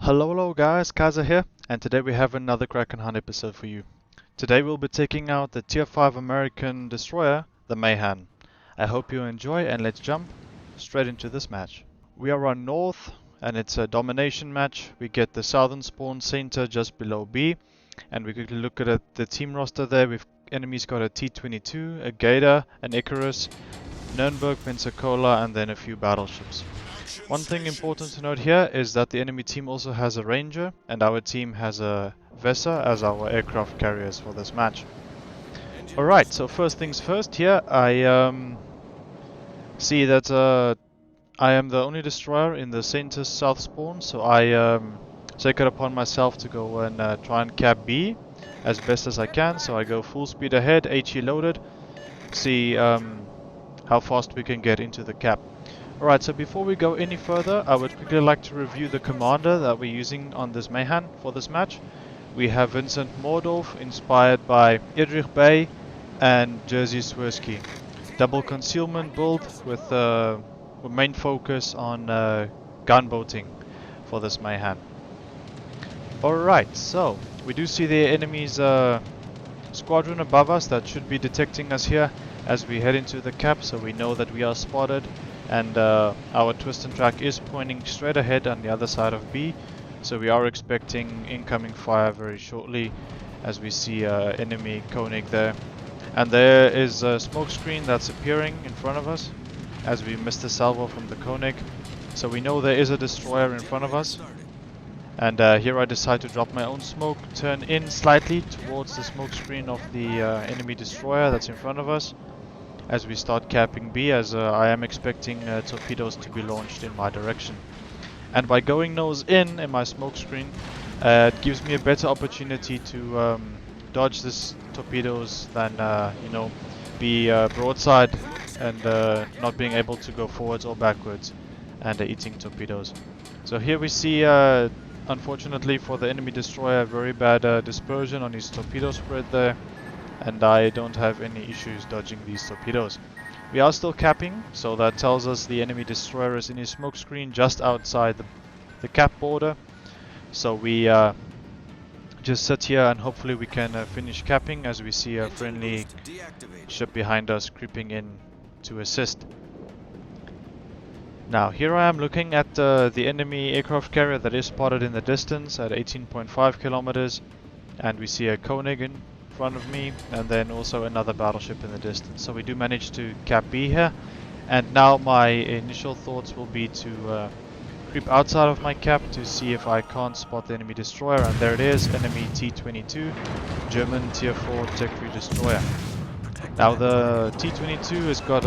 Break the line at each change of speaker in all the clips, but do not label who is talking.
Hello guys, KaiZerZan here, and today we have another Kraken Hunt episode for you. Today we'll be taking out the Tier 5 American destroyer, the Mahan. I hope you enjoy, and let's jump straight into this match. We are on north, and it's a domination match. We get the southern spawn center just below B, and we quickly look at the team roster there. We've enemies got a T-22, a Gator, an Icarus, Nuremberg, Pensacola, and then a few battleships. One thing important to note here is that the enemy team also has a Ranger, and our team has a Vesa as our aircraft carriers for this match. Alright, so first things first, here I see that I am the only destroyer in the center south spawn, so I take it upon myself to go and try and cap B as best as I can. So I go full speed ahead, HE loaded, see how fast we can get into the cap. Alright, so before we go any further, I would quickly like to review the commander that we're using on this Mahan for this match. We have Vincent Mordoff, inspired by Erich and Jerzy Swirski. Double concealment build with main focus on gunboating for this Mahan. Alright, so we do see the enemy's squadron above us that should be detecting us here as we head into the cap, so we know that we are spotted. And our twist and track is pointing straight ahead on the other side of B, so we are expecting incoming fire very shortly as we see enemy Koenig there. And there is a smoke screen that's appearing in front of us as we missed the salvo from the Koenig, so we know there is a destroyer in front of us. And here I decide to drop my own smoke, turn in slightly towards the smoke screen of the enemy destroyer that's in front of us, as we start capping B, as I am expecting torpedoes to be launched in my direction. And by going nose in my smoke screen, it gives me a better opportunity to dodge this torpedoes than be broadside and not being able to go forwards or backwards and eating torpedoes. So here we see, unfortunately for the enemy destroyer, very bad dispersion on his torpedo spread there. And I don't have any issues dodging these torpedoes. We are still capping, so that tells us the enemy destroyer is in his smoke screen just outside the cap border. So we just sit here and hopefully we can finish capping as we see a friendly ship behind us creeping in to assist. Now here I am looking at the enemy aircraft carrier that is spotted in the distance at 18.5 kilometers, and we see a Koenig in front of me, and then also another battleship in the distance. So we do manage to cap B here, and now my initial thoughts will be to creep outside of my cap to see if I can't spot the enemy destroyer, and there it is, enemy T-22, German Tier 4 Tech 3 destroyer. Now the T-22 has got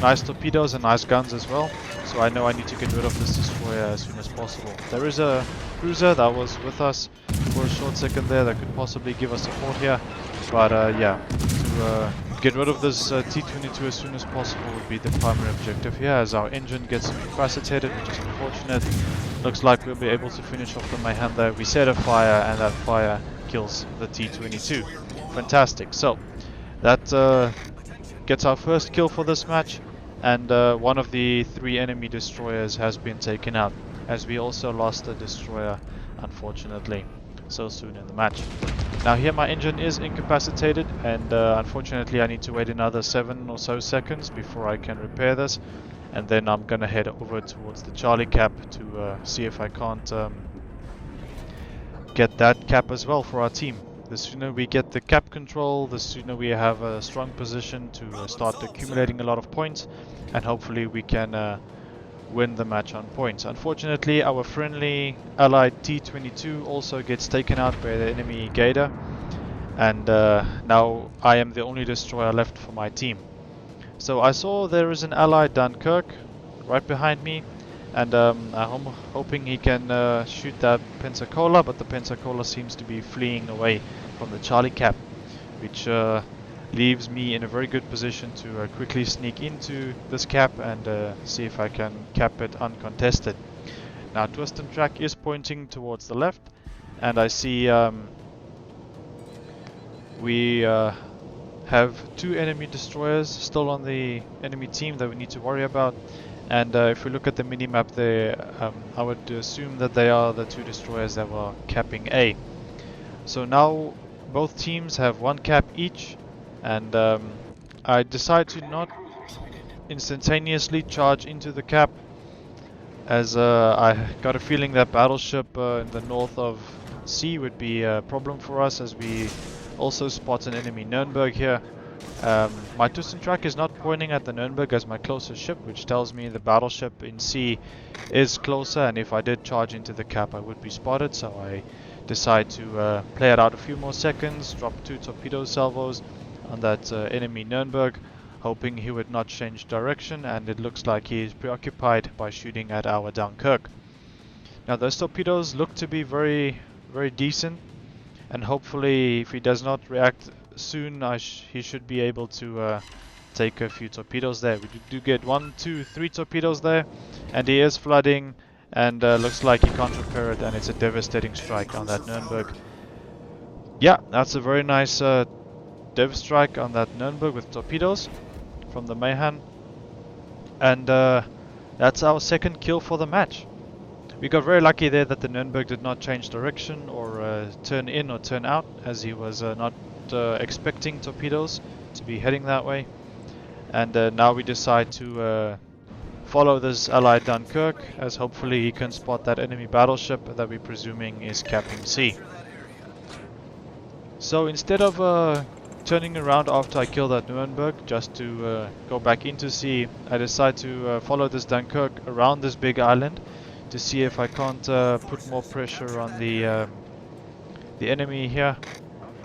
nice torpedoes and nice guns as well, so I know I need to get rid of this destroyer as soon as possible. There is a cruiser that was with us for a short second there that could possibly give us support here, but yeah, to get rid of this T-22 as soon as possible would be the primary objective here, as our engine gets incapacitated, which is unfortunate. Looks like we'll be able to finish off the Mahan there. We set a fire, and that fire kills the T-22. Fantastic. So that gets our first kill for this match, and one of the 3 enemy destroyers has been taken out, as we also lost a destroyer, unfortunately, so soon in the match. Now here my engine is incapacitated, and unfortunately I need to wait another 7 or so seconds before I can repair this, and then I'm gonna head over towards the Charlie cap to see if I can't get that cap as well for our team. The sooner we get the cap control, the sooner we have a strong position to start accumulating a lot of points, and hopefully we can win the match on points. Unfortunately, our friendly allied T-22 also gets taken out by the enemy Gator, and now I am the only destroyer left for my team. So I saw there is an allied Dunkirk right behind me, and I'm hoping he can shoot that Pensacola, but the Pensacola seems to be fleeing away from the Charlie cap, which leaves me in a very good position to quickly sneak into this cap and see if I can cap it uncontested. Now twist and track is pointing towards the left, and I see we have 2 enemy destroyers still on the enemy team that we need to worry about, And if we look at the mini-map there, I would assume that they are the two destroyers that were capping A. So now both teams have one cap each, and I decide to not instantaneously charge into the cap, as I got a feeling that battleship in the north of C would be a problem for us, as we also spot an enemy Nürnberg here. My Thyssen track is not pointing at the Nürnberg as my closest ship, which tells me the battleship in C is closer, and if I did charge into the cap I would be spotted, so I decide to play it out a few more seconds, drop 2 torpedo salvos on that enemy Nürnberg, hoping he would not change direction, and it looks like he is preoccupied by shooting at our Dunkirk. Now those torpedoes look to be very decent, and hopefully if he does not react soon he should be able to take a few torpedoes there. We do get 1, 2, 3 torpedoes there, and he is flooding, and looks like he can't repair it, and it's a devastating strike on that Nürnberg. Yeah, that's a very nice dev strike on that Nürnberg with torpedoes from the Mahan, and that's our second kill for the match. We got very lucky there that the Nürnberg did not change direction or turn in or turn out, as he was not expecting torpedoes to be heading that way. And now we decide to follow this allied Dunkirk, as hopefully he can spot that enemy battleship that we're presuming is capping C. So instead of turning around after I kill that Nürnberg just to go back into sea, I decide to follow this Dunkirk around this big island to see if I can't put more pressure on the enemy here.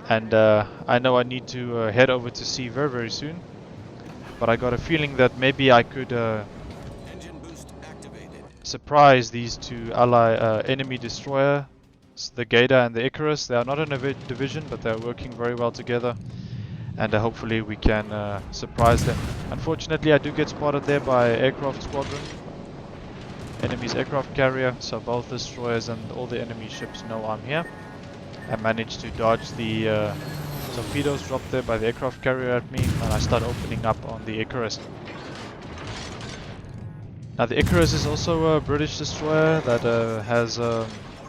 And I know I need to head over to sea very soon, but I got a feeling that maybe I could surprise these two enemy destroyers, the Gator and the Icarus. They are not in a division, but they're working very well together, and hopefully we can surprise them. Unfortunately, I do get spotted there by aircraft squadron, enemy's aircraft carrier, so both destroyers and all the enemy ships know I'm here. I managed to dodge the torpedoes dropped there by the aircraft carrier at me, and I start opening up on the Icarus. Now the Icarus is also a British destroyer that has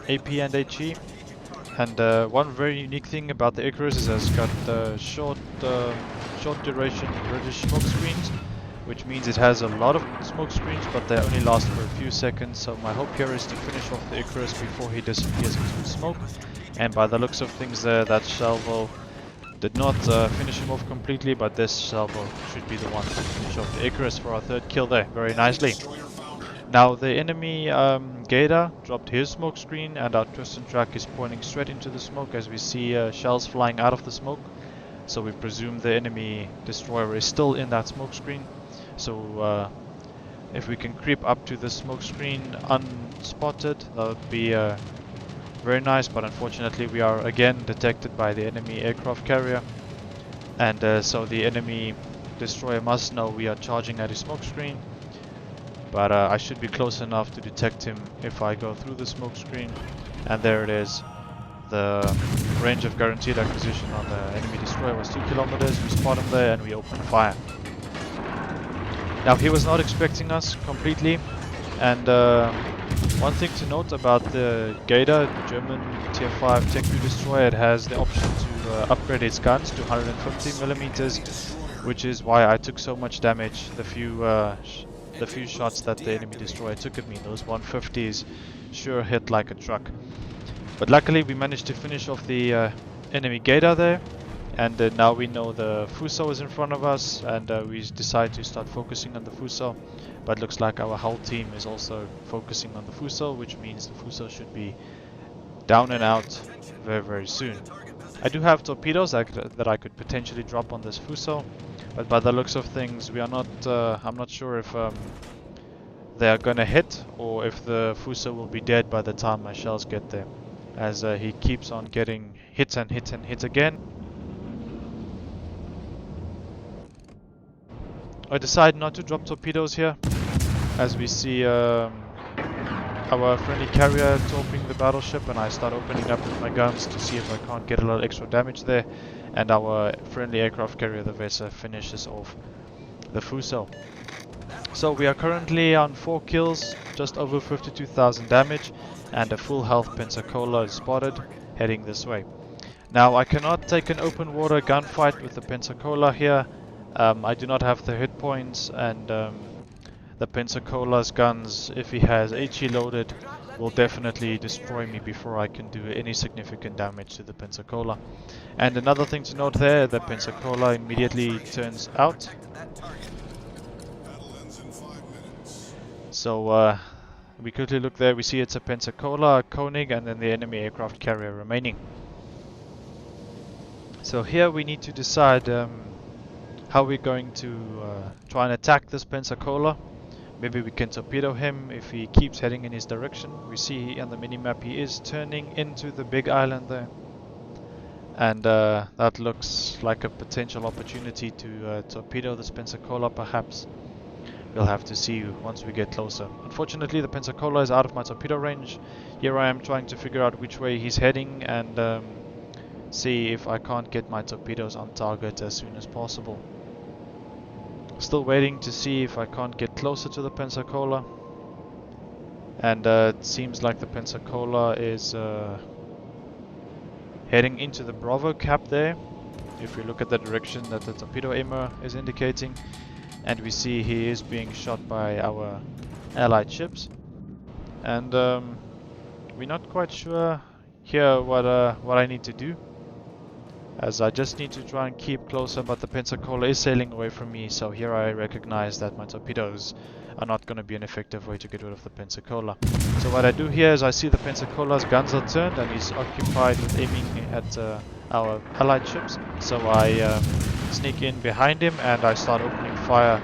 AP and HE, and one very unique thing about the Icarus is that it's got short duration British smoke screens, which means it has a lot of smoke screens, but they only last for a few seconds. So my hope here is to finish off the Icarus before he disappears into the smoke. And by the looks of things there, that salvo did not finish him off completely, but this salvo should be the one to finish off the Icarus for our third kill there, very nicely. Now the enemy Gator dropped his smoke screen, and our Thyssen track is pointing straight into the smoke as we see shells flying out of the smoke. So we presume the enemy destroyer is still in that smoke screen. So if we can creep up to the smoke screen unspotted, that would be very nice, but unfortunately we are again detected by the enemy aircraft carrier, and so the enemy destroyer must know we are charging at his smoke screen. But I should be close enough to detect him if I go through the smoke screen, and there it is. The range of guaranteed acquisition on the enemy destroyer was 2 kilometers. We spot him there and we open fire. Now he was not expecting us completely, and one thing to note about the Gator, the German Tier 5 Tech 2 destroyer, it has the option to upgrade its guns to 150mm, which is why I took so much damage the few shots that the enemy destroyer took at me. Those 150s sure hit like a truck. But luckily we managed to finish off the enemy Gator there, and now we know the Fuso is in front of us, and we decide to start focusing on the Fuso. But looks like our whole team is also focusing on the Fuso, which means the Fuso should be down and out very soon. I do have torpedoes that I could potentially drop on this Fuso, but by the looks of things we are not, I'm not sure if they are gonna hit or if the Fuso will be dead by the time my shells get there, as he keeps on getting hits and hits and hits again. I decide not to drop torpedoes here, as we see our friendly carrier torping the battleship, and I start opening up with my guns to see if I can't get a little extra damage there, and our friendly aircraft carrier, the Weser, finishes off the Fuso. So we are currently on 4 kills, just over 52,000 damage, and a full health Pensacola is spotted heading this way. Now I cannot take an open water gunfight with the Pensacola here. I do not have the hit points, and the Pensacola's guns, if he has HE loaded, will definitely destroy me before I can do any significant damage to the Pensacola. And another thing to note there, the Pensacola immediately turns out. So we quickly look there, we see it's a Pensacola, a Koenig, and then the enemy aircraft carrier remaining. So here we need to decide how we're going to try and attack this Pensacola. Maybe we can torpedo him if he keeps heading in his direction. We see on the minimap he is turning into the big island there. And that looks like a potential opportunity to torpedo this Pensacola perhaps. We'll have to see once we get closer. Unfortunately, the Pensacola is out of my torpedo range. Here I am trying to figure out which way he's heading and see if I can't get my torpedoes on target as soon as possible. Still waiting to see if I can't get closer to the Pensacola. And it seems like the Pensacola is heading into the Bravo cap there. If we look at the direction that the torpedo aimer is indicating. And we see he is being shot by our allied ships. And we're not quite sure here what I need to do, as I just need to try and keep closer, but the Pensacola is sailing away from me, so here I recognize that my torpedoes are not going to be an effective way to get rid of the Pensacola. So what I do here is I see the Pensacola's guns are turned and he's occupied with aiming at our allied ships, so I sneak in behind him and I start opening fire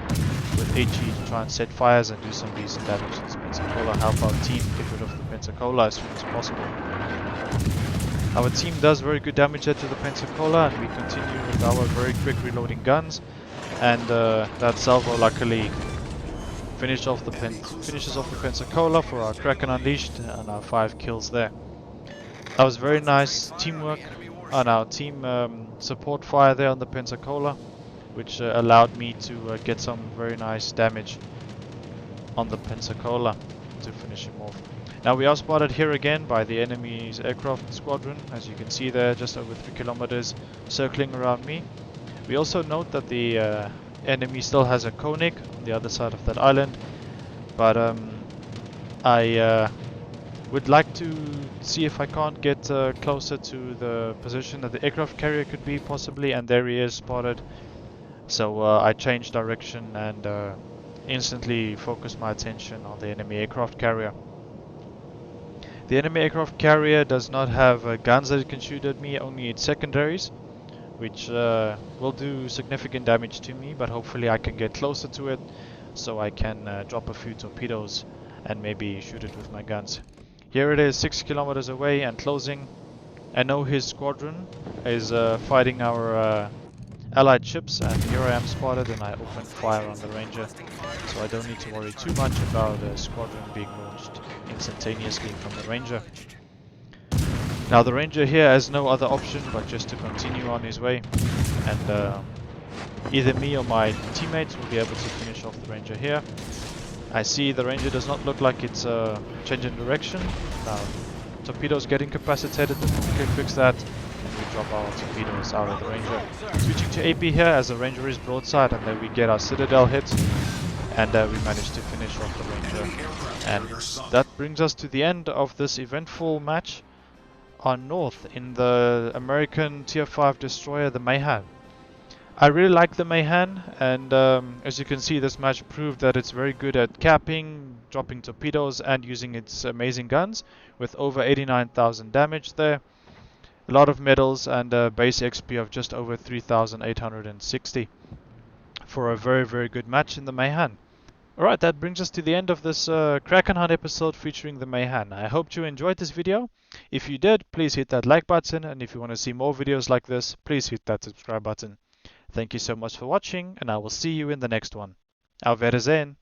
with HE to try and set fires and do some decent damage to this Pensacola, help our team get rid of the Pensacola as soon as possible. Our team does very good damage there to the Pensacola, and we continue with our very quick reloading guns, and that salvo luckily finishes off the Pensacola for our Kraken Unleashed and our 5 kills there. That was very nice teamwork on our team support fire there on the Pensacola, which allowed me to get some very nice damage on the Pensacola to finish him off. Now we are spotted here again by the enemy's aircraft squadron, as you can see there, just over 3 kilometers circling around me. We also note that the enemy still has a Koenig on the other side of that island, but I would like to see if I can't get closer to the position that the aircraft carrier could be possibly, and there he is spotted. So I changed direction and instantly focused my attention on the enemy aircraft carrier. The enemy aircraft carrier does not have guns that it can shoot at me, only its secondaries, which will do significant damage to me, but hopefully I can get closer to it so I can drop a few torpedoes and maybe shoot it with my guns. Here it is, 6 kilometers away and closing. I know his squadron is fighting our allied ships, and here I am spotted and I open fire on the Ranger, so I don't need to worry too much about a squadron being launched instantaneously from the Ranger. Now the Ranger here has no other option but just to continue on his way, and either me or my teammates will be able to finish off the Ranger here. I see the Ranger does not look like it's changing direction. Now torpedoes get incapacitated, but we can fix that. We drop our torpedoes out of the Ranger. Switching to AP here as the Ranger is broadside, and then we get our Citadel hit, and we manage to finish off the Ranger. And that brings us to the end of this eventful match on North in the American Tier 5 destroyer, the Mahan. I really like the Mahan, and as you can see, this match proved that it's very good at capping, dropping torpedoes, and using its amazing guns with over 89,000 damage there. A lot of medals and a base XP of just over 3,860 for a very, very good match in the Mahan. Alright, that brings us to the end of this Kraken Hunt episode featuring the Mahan. I hope you enjoyed this video. If you did, please hit that like button, and if you want to see more videos like this, please hit that subscribe button. Thank you so much for watching, and I will see you in the next one. Auf Wiedersehen!